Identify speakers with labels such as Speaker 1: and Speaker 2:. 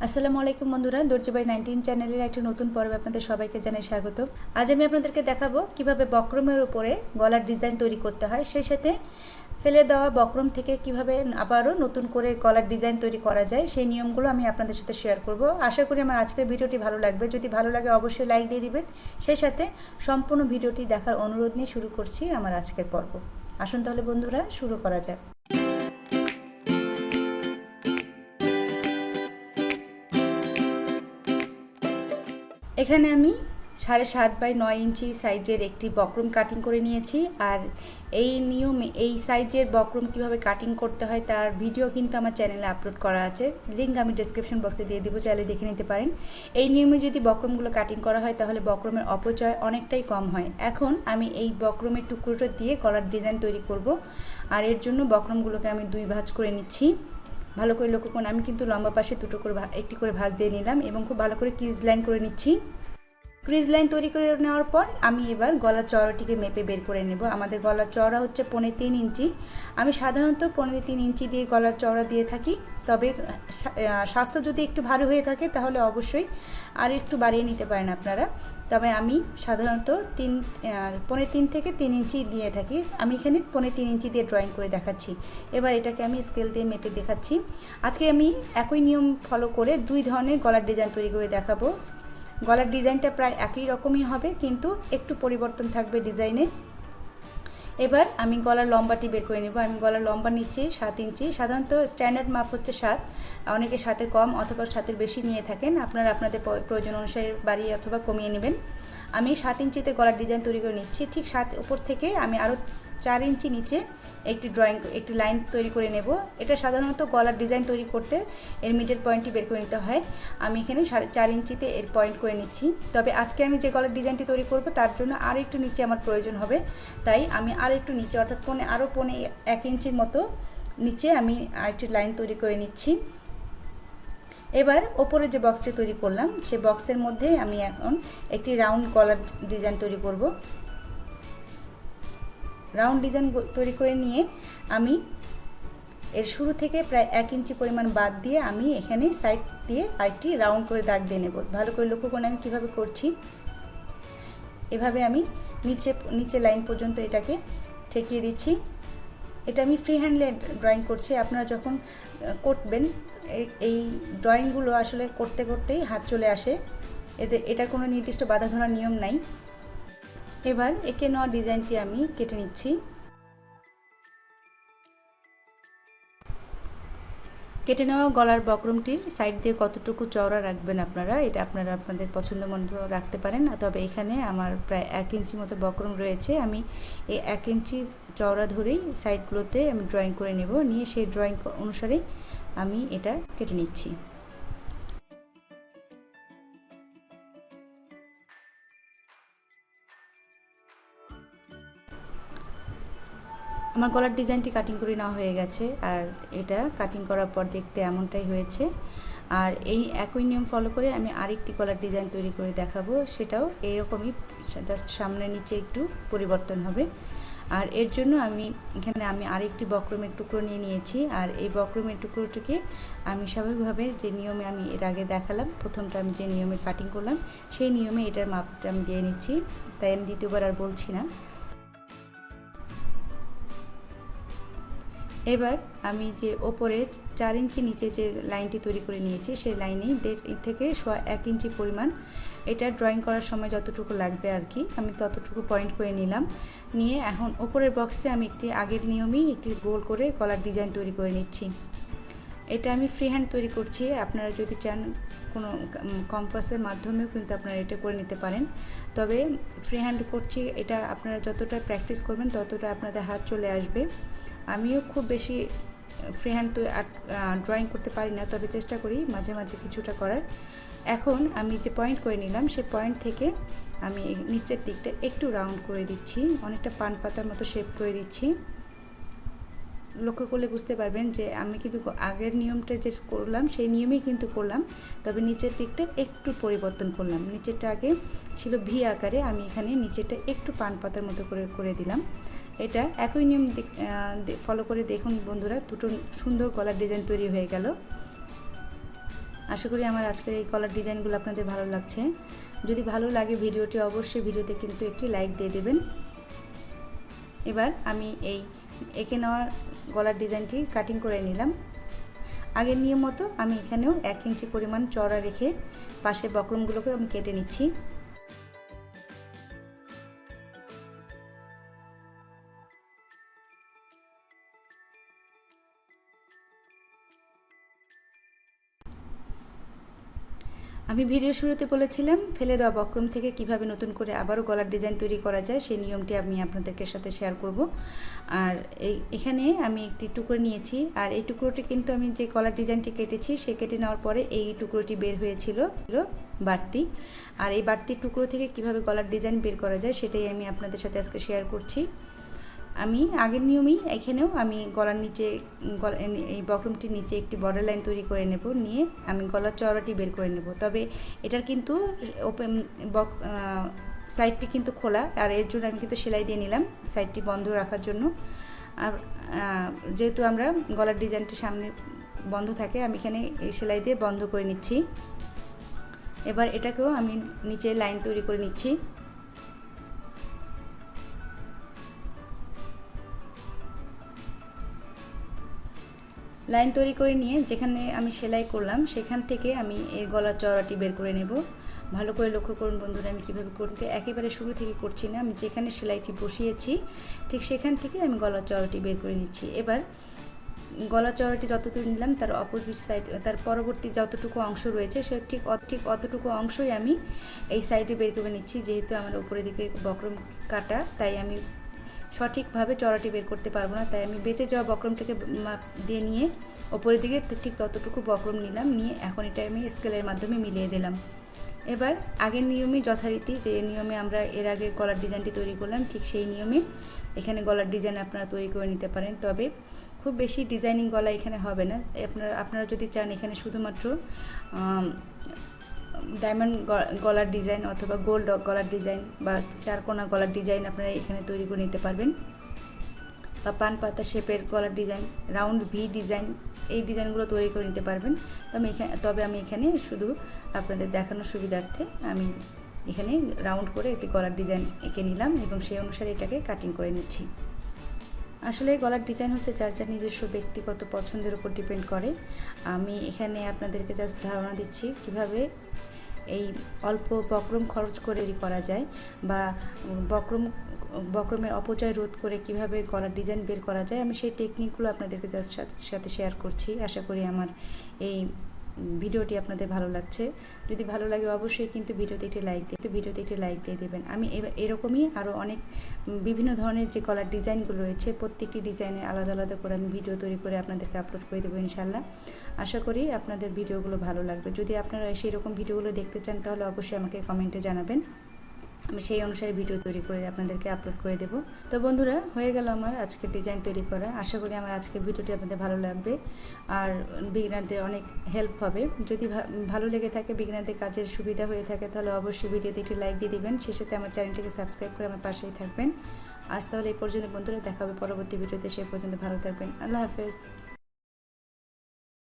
Speaker 1: আসসালামু আলাইকুম বন্ধুরা, দর্জি বাই 19 চ্যানেলের একটা নতুন পর্বে আপনাদের সবাইকে জানাই স্বাগত। আজ আমি আপনাদেরকে দেখাবো কিভাবে বক্রমের উপরে গলার ডিজাইন তৈরি করতে হয়, সেই সাথে ফেলে দেওয়া বক্রম থেকে কিভাবে আবারও নতুন করে গলার ডিজাইন তৈরি করা যায় সেই নিয়মগুলো আমি আপনাদের সাথে শেয়ার করব। আশা করি আমার আজকের ভিডিওটি ভালো লাগবে। যদি ভালো লাগে অবশ্যই লাইক দিয়ে দিবেন। সেই সাথে সম্পূর্ণ ভিডিওটি দেখার অনুরোধ নিয়ে শুরু করছি আমার আজকের পর্ব। আসুন তাহলে বন্ধুরা শুরু করা যাক। এখানে আমি 7.5 বাই 9 ইঞ্চি সাইজের একটি বক্রম কাটিং করে নিয়েছি। আর এই নিয়মে এই সাইজের বক্রম কিভাবে কাটিং করতে হয় তার ভিডিও কিন্তু আমার চ্যানেলে আপলোড করা আছে, লিঙ্ক আমি ডেসক্রিপশন বক্সে দিয়ে দেবো, চাইলে দেখে নিতে পারেন। এই নিয়মে যদি বক্রমগুলো কাটিং করা হয় তাহলে বক্রমের অপচয় অনেকটাই কম হয়। এখন আমি এই বক্রমের টুকরোটা দিয়ে গলার ডিজাইন তৈরি করব। আর এর জন্য বক্রমগুলোকে আমি 2 ভাঁজ করে নিচ্ছি। ভালো করে লক্ষ্য করুন, আমি কিন্তু লম্বা পাশে দুটো করে একটি করে ভাঁজ দিয়ে নিলাম এবং খুব ভালো করে ক্রিজ লাইন করে নিচ্ছি। ক্রিজ লাইন তৈরি করে নেওয়ার পর আমি এবার গলার চওড়াটিকে মেপে বের করে নেব। আমাদের গলার চওড়া হচ্ছে 3.25 ইঞ্চি। আমি সাধারণত 3.25 ইঞ্চি দিয়ে গলার চওড়া দিয়ে থাকি, তবে স্বাস্থ্য যদি একটু ভালো হয়ে থাকে তাহলে অবশ্যই আর একটু বাড়িয়ে নিতে পারেন আপনারা। তবে আমি সাধারণত 3.25 থেকে 3 ইঞ্চি দিয়ে থাকি। আমি এখানে 3.25 ইঞ্চি দিয়ে ড্রয়িং করে দেখাচ্ছি। এবার এটাকে আমি স্কেল দিয়ে মেপে দেখাচ্ছি। আজকে আমি একই নিয়ম ফলো করে 2 ধরনের গলার ডিজাইন তৈরি করে দেখাবো। গলার ডিজাইনটা প্রায় একই রকমই হবে, কিন্তু একটু পরিবর্তন থাকবে ডিজাইনে। এবার আমি গলার লম্বাটি বের করে নেব। আমি গলার লম্বা নিচ্ছি 7 ইঞ্চি। সাধারণত স্ট্যান্ডার্ড মাপ হচ্ছে 7, অনেকে 7-এর কম অথবা 7-এর বেশি নিয়ে থাকেন। আপনারা আপনাদের প্রয়োজন অনুসারে বাড়িয়ে অথবা কমিয়ে নেবেন। আমি 7 ইঞ্চিতে গলার ডিজাইন তৈরি করে নিচ্ছি। ঠিক 7 উপর থেকে আমি আরও 4 ইঞ্চি নিচে একটি লাইন তৈরি করে নেব। এটা সাধারণত গলার ডিজাইন তৈরি করতে এর মিডল পয়েন্টটি বের করে নিতে হয়। আমি এখানে 4.5 ইঞ্চিতে এর পয়েন্ট করে নিচ্ছি। তবে আজকে আমি যে গলার ডিজাইনটি তৈরি করব তার জন্য আরও একটু নিচে আমার প্রয়োজন হবে, তাই আমি আরও একটু নিচে অর্থাৎ 1 ইঞ্চির মতো নিচে আমি আরেকটি লাইন তৈরি করে নিচ্ছি। এবার ওপরে যে বক্সটি তৈরি করলাম সেই বক্সের মধ্যে আমি এখন একটি রাউন্ড গলার ডিজাইন তৈরি করব। রাউন্ড ডিজাইন তৈরি করে নিয়ে আমি এর শুরু থেকে প্রায় 1 ইঞ্চি পরিমাণ বাদ দিয়ে আমি এখানে সাইড দিয়ে আরেকটি রাউন্ড করে দাগ দিয়ে নেব। ভালো করে লক্ষ্য করুন আমি কীভাবে করছি। এভাবে আমি নিচে লাইন পর্যন্ত এটাকে ঠেকিয়ে দিচ্ছি। এটা আমি ফ্রি হ্যান্ডে ড্রয়িং করছি। আপনারা যখন করবেন এই ড্রয়িংগুলো আসলে করতে করতেই হাত চলে আসে, এটা কোনো নির্দিষ্ট বাধা ধরার নিয়ম নাই। এবার এঁকে নেওয়া ডিজাইনটি আমি কেটে নিচ্ছি। কেটে নেওয়া গলার বক্রমটির সাইড দিয়ে কতটুকু চওড়া রাখবেন আপনারা, এটা আপনারা আপনাদের পছন্দ মতো রাখতে পারেন। তবে এখানে আমার প্রায় 1 ইঞ্চি মতো বক্রম রয়েছে। আমি এই 1 ইঞ্চি চওড়া ধরেই সাইডগুলোতে আমি ড্রয়িং করে নেব। নিয়ে সেই ড্রয়িং অনুসারেই আমি এটা কেটে নিচ্ছি। আমার গলার ডিজাইনটি কাটিং করে নেওয়া হয়ে গেছে। আর এটা কাটিং করার পর দেখতে এমনটাই হয়েছে। আর এই একই নিয়ম ফলো করে আমি আরেকটি গলার ডিজাইন তৈরি করে দেখাবো। সেটাও এইরকমই, জাস্ট সামনে নিচে একটু পরিবর্তন হবে। আর এর জন্য এখানে আমি আরেকটি বক্রমের টুকরো নিয়ে নিয়েছি। আর এই বক্রমের টুকরোটিকে আমি স্বাভাবিকভাবে যে নিয়মে আমি এর আগে দেখালাম, প্রথমটা আমি যে নিয়মে কাটিং করলাম সেই নিয়মে এটার মাপটা আমি দিয়ে নিচ্ছি, তাই আমি দ্বিতীয়বার আর বলছি না। এবার আমি যে ওপরে 4 ইঞ্চি নিচে যে লাইনটি তৈরি করে নিয়েছি সেই লাইনেই 1.5 থেকে 1 ইঞ্চি পরিমাণ এটা ড্রয়িং করার সময় যতটুকু লাগবে আর কি, আমি ততটুকু পয়েন্ট করে নিলাম। নিয়ে এখন ওপরের বক্সে আমি একটি আগের নিয়মেই একটি গোল করে গলার ডিজাইন তৈরি করে নিচ্ছি। এটা আমি ফ্রি হ্যান্ড তৈরি করছি। আপনারা যদি চান কোনো কম্পাসের মাধ্যমেও কিন্তু আপনারা এটা করে নিতে পারেন। তবে ফ্রি হ্যান্ড করছি, এটা আপনারা যতটা প্র্যাকটিস করবেন ততটা আপনাদের হাত চলে আসবে। আমিও খুব বেশি ফ্রি হ্যান্ড ড্রয়িং করতে পারি না, তবে চেষ্টা করি মাঝে মাঝে কিছুটা করার। এখন আমি যে পয়েন্ট করে নিলাম সেই পয়েন্ট থেকে আমি নিচের দিকটা একটু রাউন্ড করে দিচ্ছি, অনেকটা পান পাতার মতো শেপ করে দিচ্ছি। লক্ষ্য করলে বুঝতে পারবেন যে আমি কিন্তু আগের নিয়মটা যে করলাম সেই নিয়মেই কিন্তু করলাম, তবে নিচের দিকটা একটু পরিবর্তন করলাম। নিচেরটা আগে ছিল ভি আকারে, আমি এখানে নিচেরটা একটু পান পাতার মতো করে দিলাম। এটা একই নিয়ম ফলো করে দেখুন বন্ধুরা, দুটো সুন্দর গলার ডিজাইন তৈরি হয়ে গেল। আশা করি আমার আজকের এই কলার ডিজাইনগুলো আপনাদের ভালো লাগছে। যদি ভালো লাগে ভিডিওটি অবশ্যই ভিডিওতে কিন্তু একটি লাইক দিয়ে দেবেন। এবার আমি এই এঁকে নেওয়া গলার ডিজাইনটি কাটিং করে নিলাম। আগের নিয়ম মতো আমি এখানেও 1 ইঞ্চি পরিমাণ চওড়া রেখে পাশে বক্রমগুলোকে আমি কেটে নিচ্ছি। আমি ভিডিও শুরুতে বলেছিলাম ফেলে দেওয়া বক্রম থেকে কিভাবে নতুন করে আবারও গলার ডিজাইন তৈরি করা যায়, সেই নিয়মটি আমি আপনাদেরকে সাথে শেয়ার করব। আর এখানে আমি একটি টুকরো নিয়েছি, আর এই টুকরোটি কিন্তু আমি যে গলার ডিজাইনটি কেটেছি সে কেটে নেওয়ার পরে এই টুকরোটি বের হয়েছিল বাড়তি। আর এই বাড়তি টুকরো থেকে কিভাবে গলার ডিজাইন বের করা যায় সেটাই আমি আপনাদের সাথে আজকে শেয়ার করছি। আমি আগের নিয়মেই এখানেও আমি গলার নিচে এই বক্রমটির নিচে একটি বর্ডার লাইন তৈরি করে নেব, নিয়ে আমি গলার চওড়াটি বের করে নেব। তবে এটার কিন্তু ওপেন সাইডটি কিন্তু খোলা, আর এর জন্য আমি কিন্তু সেলাই দিয়ে নিলাম সাইডটি বন্ধ রাখার জন্য। আর যেহেতু আমরা গলার ডিজাইনটি সামনে বন্ধ থাকে, আমি এখানে এই সেলাই দিয়ে বন্ধ করে নিচ্ছি। এবার এটাকেও আমি নিচে লাইন তৈরি করে নিচ্ছি। লাইন তৈরি করে নিয়ে যেখানে আমি সেলাই করলাম সেখান থেকে আমি এই গলার চওড়াটি বের করে নেব। ভালো করে লক্ষ্য করুন বন্ধুরা, আমি কীভাবে করতে একেবারে শুরু থেকে করছি না, আমি যেখানে সেলাইটি বসিয়েছি ঠিক সেখান থেকে আমি গলার চওড়াটি বের করে নিচ্ছি। এবার গলার চওড়াটি যতটুকু নিলাম তার অপোজিট সাইড, তার পরবর্তী যতটুকু অংশ রয়েছে সে ঠিক অতটুকু অংশই আমি এই সাইডে বের করে নিচ্ছি। যেহেতু আমার উপরের দিকে বক্রম কাটা, তাই আমি সঠিকভাবে চওড়াটি বের করতে পারবো না, তাই আমি বেঁচে যাওয়া বক্রমটাকে মাপ দিয়ে নিয়ে ওপরের দিকে ঠিক ততটুকু বক্রম নিলাম, নিয়ে এখন এটা আমি স্কেলের মাধ্যমে মিলিয়ে দিলাম। এবার আগের নিয়মেই যথারীতি যে নিয়মে আমরা এর আগে গলার ডিজাইনটি তৈরি করলাম ঠিক সেই নিয়মে এখানে গলার ডিজাইন আপনারা তৈরি করে নিতে পারেন। তবে খুব বেশি ডিজাইনিং গলা এখানে হবে না। আপনারা যদি চান এখানে শুধুমাত্র ডায়মন্ড গলার ডিজাইন অথবা গোল্ড গলার ডিজাইন বা চারকোনা গলার ডিজাইন আপনারা এখানে তৈরি করে নিতে পারবেন, বা পান পাতা শেপের গলার ডিজাইন, রাউন্ড ভি ডিজাইন, এই ডিজাইনগুলো তৈরি করে নিতে পারবেন। তবে আমি এখানে শুধু আপনাদের দেখানোর সুবিধার্থে আমি এখানে রাউন্ড করে একটি গলার ডিজাইন এঁকে নিলাম এবং সেই অনুসারে এটাকে কাটিং করে নিচ্ছি। আসলে গলার ডিজাইন হচ্ছে যার যার নিজস্ব ব্যক্তিগত পছন্দের উপর ডিপেন্ড করে। আমি এখানে আপনাদেরকে জাস্ট ধারণা দিচ্ছি কিভাবে এই অল্প বক্রম খরচ করে তৈরি করা যায়, বা বক্রমের অপচয় রোধ করে কিভাবে গলার ডিজাইন বের করা যায়। আমি সেই টেকনিকগুলো আপনাদেরকে জাস্ট সাথে শেয়ার করছি। আশা করি আমার এই ভিডিওটি আপনাদের ভালো লাগছে। যদি ভালো লাগে অবশ্যই কিন্তু ভিডিওতে একটি লাইক দিয়ে দেবেন। আমি এরকমই আরও অনেক বিভিন্ন ধরনের যে গলার ডিজাইনগুলো রয়েছে প্রত্যেকটি ডিজাইনের আলাদা আলাদা করে আমি ভিডিও তৈরি করে আপনাদেরকে আপলোড করে দেবো ইনশাল্লাহ। আশা করি আপনাদের ভিডিওগুলো ভালো লাগবে। যদি আপনারা সেই রকম ভিডিওগুলো দেখতে চান তাহলে অবশ্যই আমাকে কমেন্টে জানাবেন, আমি সেই অনুসারে ভিডিও তৈরি করে আপনাদেরকে আপলোড করে দেব। তো বন্ধুরা, হয়ে গেল আমার আজকে ডিজাইন তৈরি করা। আশা করি আমার আজকের ভিডিওটি আপনাদের ভালো লাগবে আর বিগিনারদের অনেক হেল্প হবে। যদি ভালো লেগে থাকে, বিগিনারদের কাজের সুবিধা হয়ে থাকে, তাহলে অবশ্যই ভিডিওতে একটি লাইক দিয়ে দিবেন। সেই সাথে আমার চ্যানেলটিকে সাবস্ক্রাইব করে আমার পাশেই থাকবেন। আজ তাহলে এই পর্যন্ত বন্ধুরা, দেখা হবে পরবর্তী ভিডিওতে। সে পর্যন্ত ভালো থাকবেন। আল্লাহ হাফেজ।